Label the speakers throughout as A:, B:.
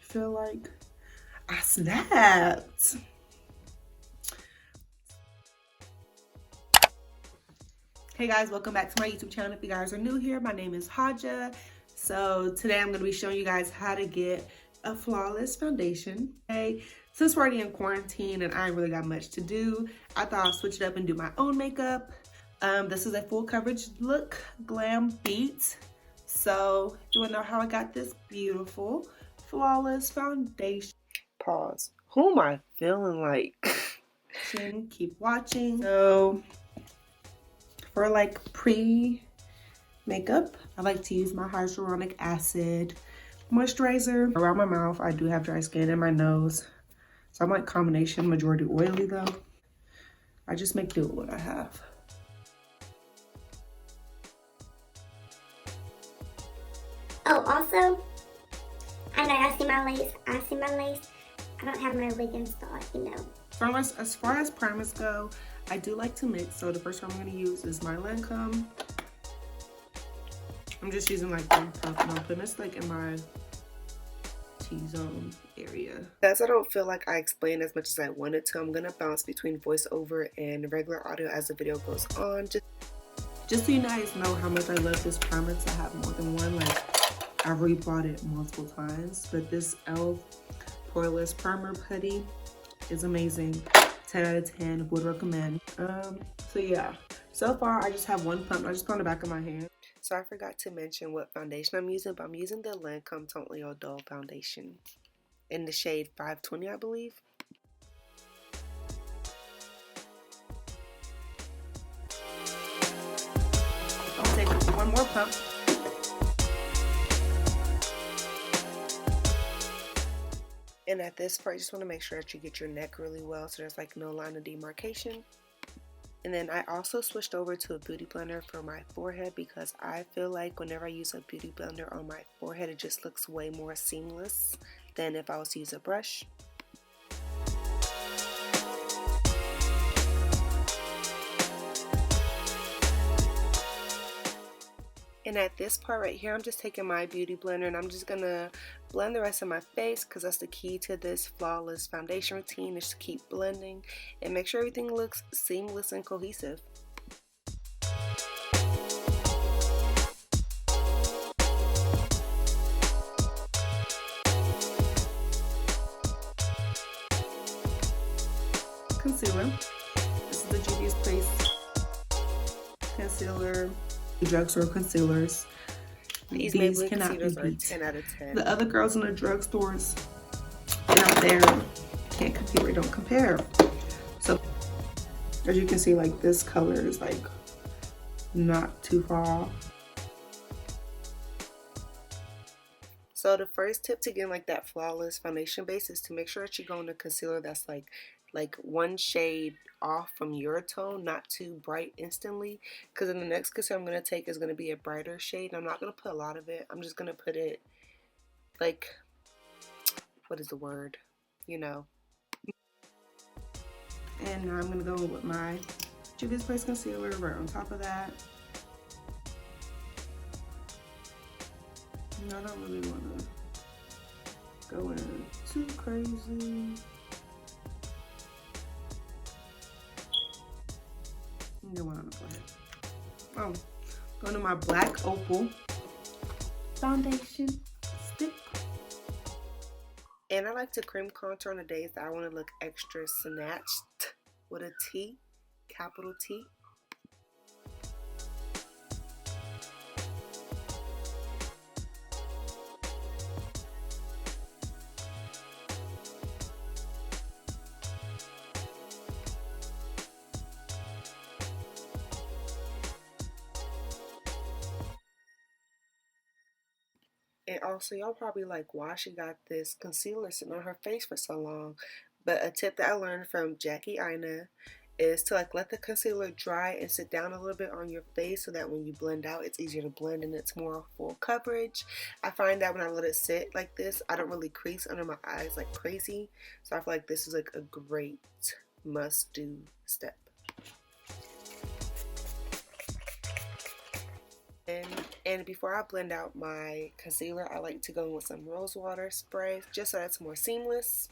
A: feel like I snapped. Hey guys, welcome back to my YouTube channel. If you guys are new here, my name is Haja. So today I'm going to be showing you guys how to get a flawless foundation. Okay, since we're already in quarantine and I ain't really got much to do, I thought I'd switch it up and do my own makeup. This is a full coverage look, Glam Beat. So you want to know how I got this beautiful flawless foundation? Pause. Who am I feeling like? Keep watching. So for like pre-makeup, I like to use my hyaluronic acid moisturizer around my mouth. I do have dry skin in my nose, so I'm like combination, majority oily though. I just make do with what I have.
B: Oh, also, I know I see my lace. I don't have my wig installed, you know.
A: As far as primers go, I do like to mix. So the first one I'm going to use is my Lancôme. I'm just using like one pump, and I'm putting this like in my T-zone area. As I don't feel like I explained as much as I wanted to, I'm going to bounce between voiceover and regular audio as the video goes on. Just so you guys know how much I love this primer, because I have more than one. Like, I've rebought it multiple times, but this e.l.f. Poreless Primer Putty is amazing. 10 out of 10, would recommend. So yeah, so far I just have one pump. I just put on the back of my hand. So I forgot to mention what foundation I'm using, but I'm using the Lancôme Teint Dull Foundation in the shade 520, I believe. I'll take one more pump. And at this part, you just want to make sure that you get your neck really well so there's like no line of demarcation. And then I also switched over to a beauty blender for my forehead because I feel like whenever I use a beauty blender on my forehead, it just looks way more seamless than if I was to use a brush. And at this part right here, I'm just taking my beauty blender and I'm just gonna blend the rest of my face, because that's the key to this flawless foundation routine, is to keep blending and make sure everything looks seamless and cohesive. Concealer. This is the Juvia's Place concealer. Drugstore concealers. These cannot be beat. 10 out of 10. The other girls in the drugstores out there can't compete or don't compare. So as you can see, like this color is like not too far off. So the first tip to getting like that flawless foundation base is to make sure that you go in a concealer that's like one shade off from your tone, not too bright instantly, because then the next concealer I'm going to take is going to be a brighter shade. I'm not going to put a lot of it. I'm just going to put it like, what is the word, you know. And now I'm going to go with my Juvia's Place concealer right on top of that. And I don't really want to go in too crazy. Get one on the forehead. Oh, going to my black Opal foundation stick. And I like to cream contour on the days that I want to look extra snatched with a T, capital T. And also, y'all probably like, why she got this concealer sitting on her face for so long. But a tip that I learned from Jackie Ina is to like let the concealer dry and sit down a little bit on your face so that when you blend out, it's easier to blend and it's more full coverage. I find that when I let it sit like this, I don't really crease under my eyes like crazy. So I feel like this is like a great must-do step. And before I blend out my concealer, I like to go in with some rose water spray just so that's more seamless.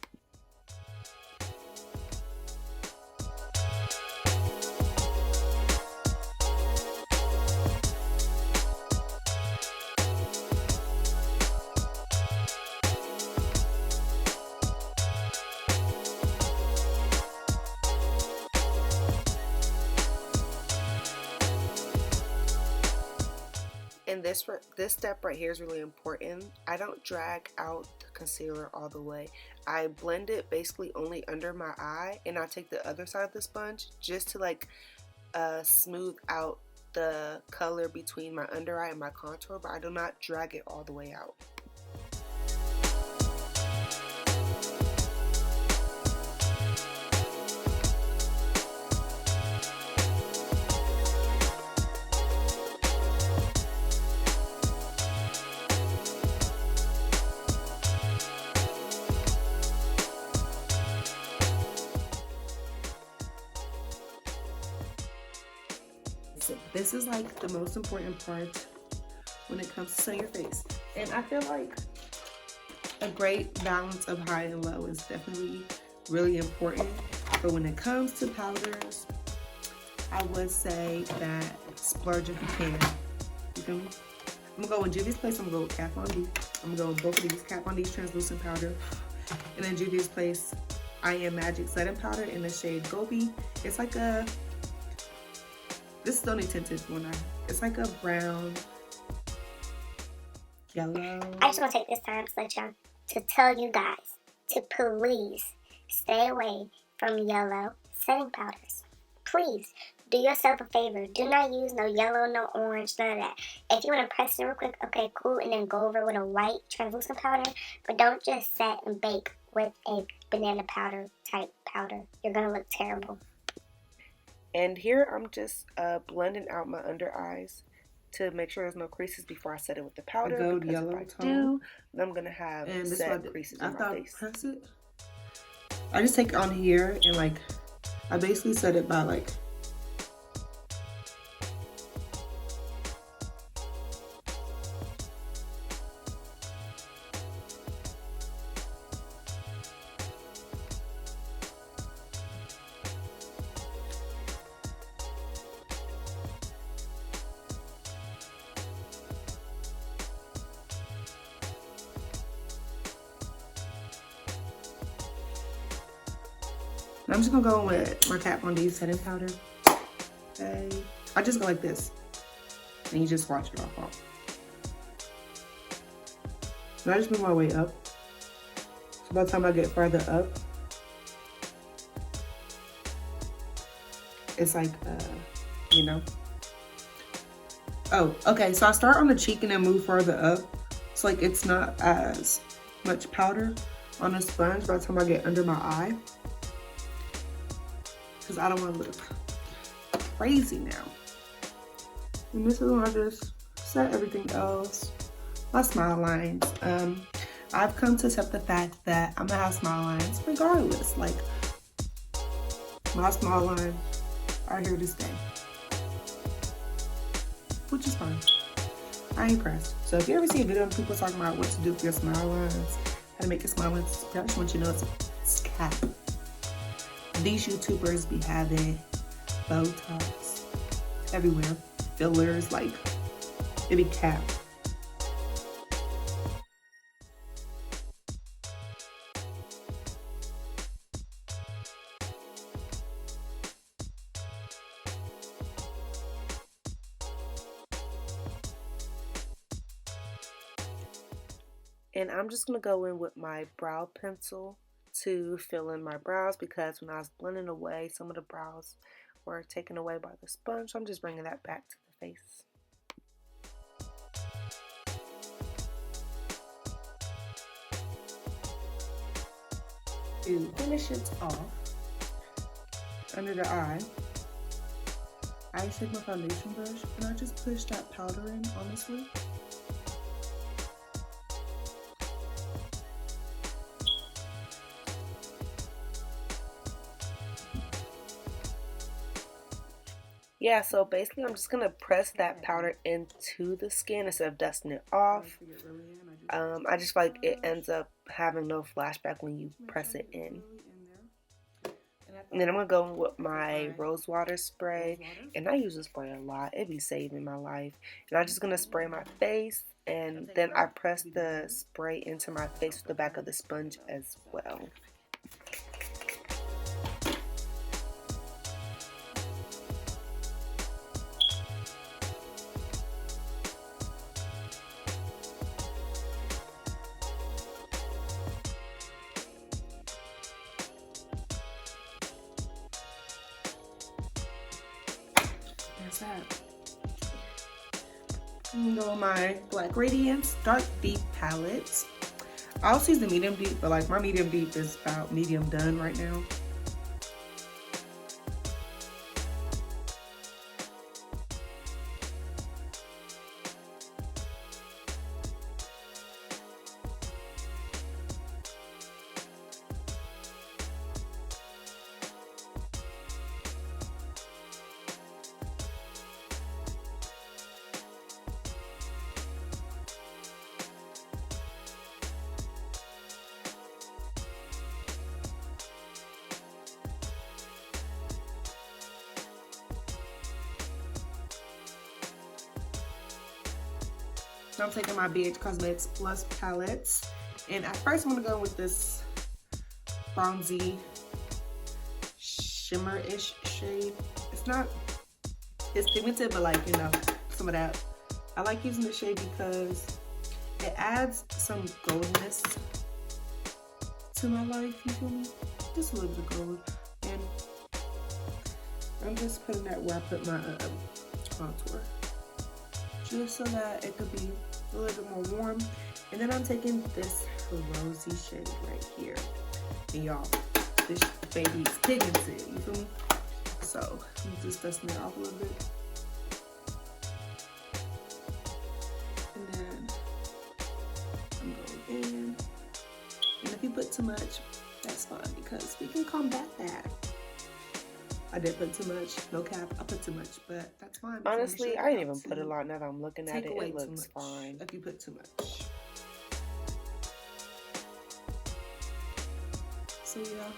A: And this step right here is really important. I don't drag out the concealer all the way. I blend it basically only under my eye, and I take the other side of the sponge just to like smooth out the color between my under eye and my contour, but I do not drag it all the way out. This is like the most important part when it comes to setting your face. And I feel like a great balance of high and low is definitely really important. But when it comes to powders, I would say that splurge if you can. You feel me? I'm gonna go with Juvia's Place. I'm gonna go with Kat Von D. I'm gonna go with both of these. Kat Von D's translucent powder. And then Juvia's Place I Am Magic setting powder in the shade Gobi. It's like a... This is the only tinted one. It's like a brown, yellow.
B: I just want to take this time to tell you guys to please stay away from yellow setting powders. Please do yourself a favor. Do not use no yellow, no orange, none of that. If you want to press it real quick, okay, cool, and then go over with a white translucent powder. But don't just set and bake with a banana powder type powder. You're gonna look terrible.
A: And here I'm just blending out my under eyes to make sure there's no creases before I set it with the powder.
C: A gold yellow
A: if I do, then I'm gonna have set creases in my face.
C: Press it. I just take it on here and like I basically set it by like I'm just gonna go with my Kat Von D setting powder. Okay. I just go like this. And you just watch it off. And I just move my way up. So by the time I get further up, it's like, you know. Oh, okay. So I start on the cheek and then move further up. It's like it's not as much powder on the sponge by the time I get under my eye. Because I don't want to look crazy now. And this is when I just set everything else. My smile lines. I've come to accept the fact that I'm gonna have smile lines regardless. Like, my smile lines are here to stay. Which is fine. I ain't pressed. So if you ever see a video of people talking about what to do with your smile lines, how to make your smile lines, I just want you to know it's cap. These YouTubers be having Botox everywhere, fillers, like it be cap.
A: And I'm just gonna go in with my brow pencil to fill in my brows, because when I was blending away, some of the brows were taken away by the sponge. So I'm just bringing that back to the face.
C: To finish it off under the eye, I take my foundation brush and I just push that powder in, honestly.
A: Yeah, so basically I'm just gonna press that powder into the skin instead of dusting it off. I just feel like it ends up having no flashback when you press it in. And then I'm gonna go in with my rose water spray, and I use this spray a lot. It be saving my life. And I'm just gonna spray my face, and then I press the spray into my face with the back of the sponge as well.
C: There's that. I'm gonna go with my Black Radiance Dark Deep palette. I also use the medium deep, but like my medium deep is about medium done right now. So I'm taking my BH Cosmetics Plus palettes, and at first I'm gonna go with this bronzy shimmer-ish shade. It's pigmented, but like, you know, some of that. I like using the shade because it adds some goldness to my life, you feel me? Just a little bit of gold. And I'm just putting that where I put my contour, just so that it could be a little bit more warm. And then I'm taking this rosy shade right here. And y'all, this baby is pigmented, you feel me? So I'm just dusting it off a little bit. And then I'm going in. And if you put too much, that's fine, because we can combat that. I did put too much, no cap, I put too much, but that's fine.
A: Honestly, I didn't even put a lot. Now that I'm looking at it, it looks fine.
C: If you put too much. So yeah,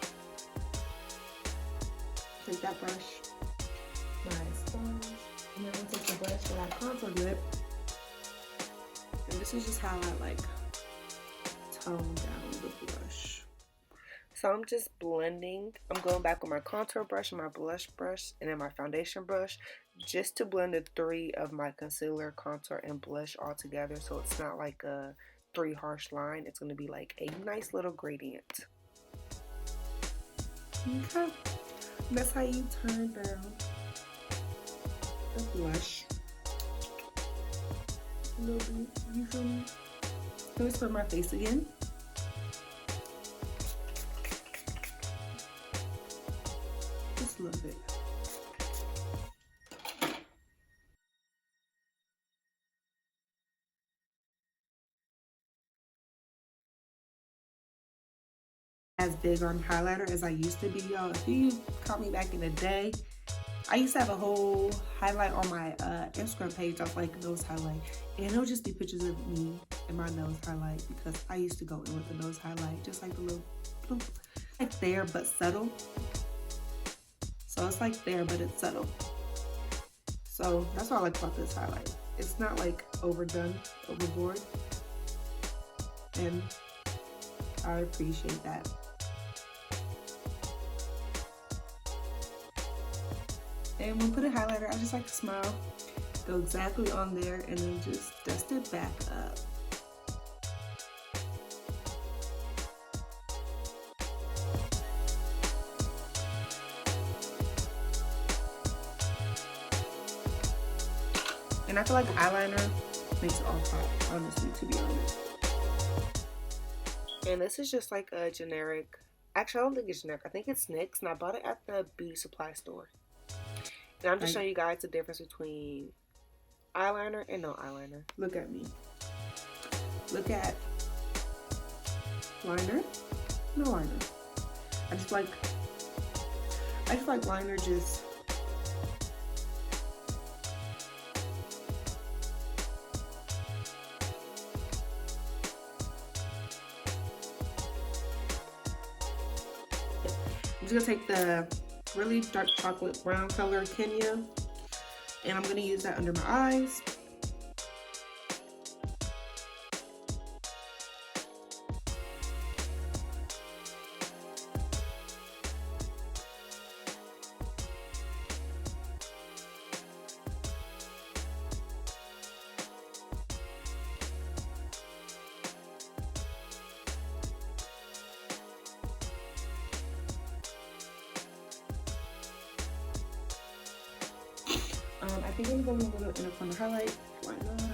C: take that brush, my sponge, and then I'm gonna take the brush for that contour lip. And this is just how I like tone down the brush.
A: So I'm just blending. I'm going back with my contour brush and my blush brush and then my foundation brush, just to blend the three of my concealer, contour, and blush all together, so it's not like a three harsh line. It's going to be like a nice little gradient.
C: Okay, that's how you turn down the blush a little bit, you feel me? Let me spray my face again. Just a little bit. As big on highlighter as I used to be, y'all. If you caught me back in the day, I used to have a whole highlight on my Instagram page of like nose highlight, and it would just be pictures of me and my nose highlight, because I used to go in with the nose highlight, just like the little bloop, like there but subtle. So it's like there but it's subtle. So that's what I like about this highlight. It's not like overdone, overboard, and I appreciate that. And when I put a highlighter, I just like to smile, go exactly on there, and then just dust it back up. And I feel like eyeliner makes it all pop, honestly, to be honest.
A: And this is just like a generic, actually I don't think it's generic, I think it's NYX, and I bought it at the beauty supply store. And I'm just showing you guys the difference between eyeliner and no eyeliner.
C: Look at me. Look at liner, no liner. I just like liner, just just gonna take the really dark chocolate brown color Kenya, and I'm gonna use that under my eyes. I think I'm going a little inner corner highlight. Why not?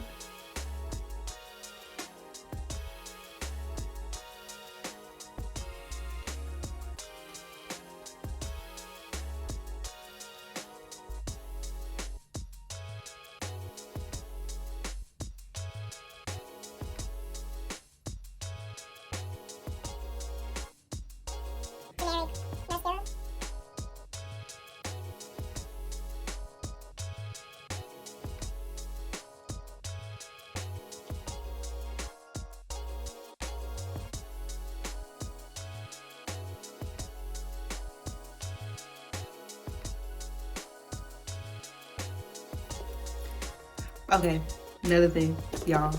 C: Okay, another thing, y'all.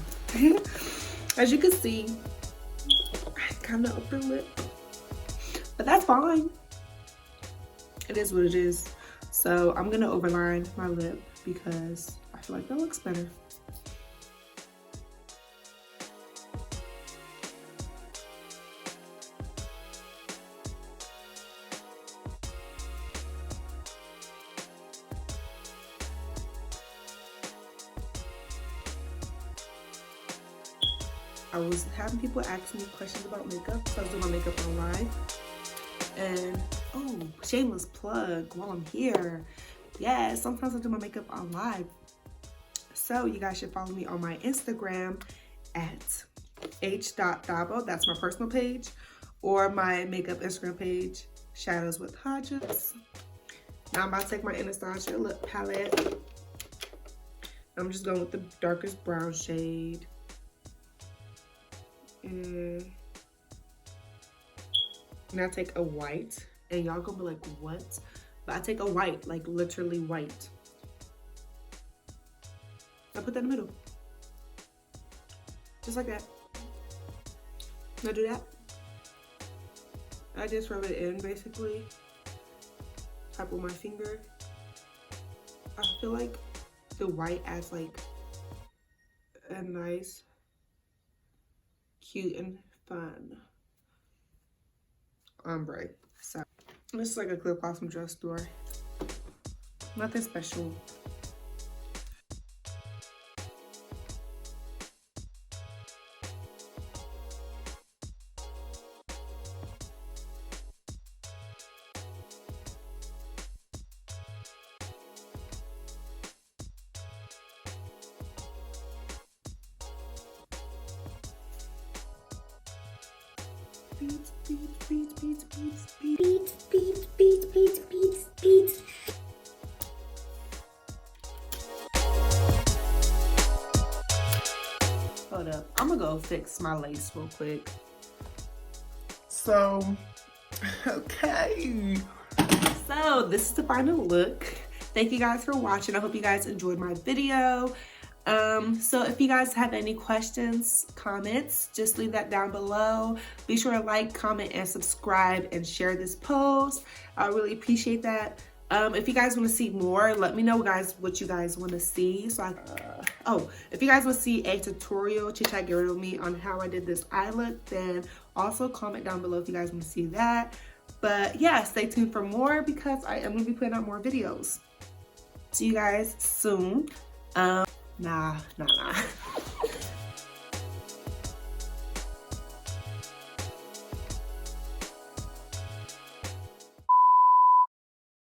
C: As you can see, I kind of upper lip, but that's fine. It is what it is. So I'm gonna overline my lip because I feel like that looks better. I was having people ask me questions about makeup, so I was doing my makeup online. And oh, shameless plug while I'm here. Yeah, sometimes I do my makeup on live. So you guys should follow me on my Instagram at h.dabo. That's my personal page, or my makeup Instagram page, Shadows with Haja. Now I'm about to take my Anastasia lip palette. I'm just going with the darkest brown shade. And I take a white, and y'all gonna be like, what? But I take a white, like literally white. I put that in the middle. Just like that. Now do that. I just rub it in basically. Tap with my finger. I feel like the white adds like a nice, cute and fun ombre. So this is like a lip gloss from drugstore. Nothing special. Beats, beats, beats, beats, beats, beats, beats, beats, beats, beats, beats. Hold up, I'm gonna go fix my lace real quick. So, okay. So this is the final look. Thank you guys for watching. I hope you guys enjoyed my video. So if you guys have any questions, comments, just leave that down below. Be sure to like, comment, and subscribe, and share this post. I really appreciate that. If you guys want to see more, let me know, guys, what you guys want to see. So if you guys want to see a tutorial to check out with me on how I did this eye look, then also comment down below if you guys want to see that. But yeah, stay tuned for more because I am going to be putting out more videos. See you guys soon. Nah.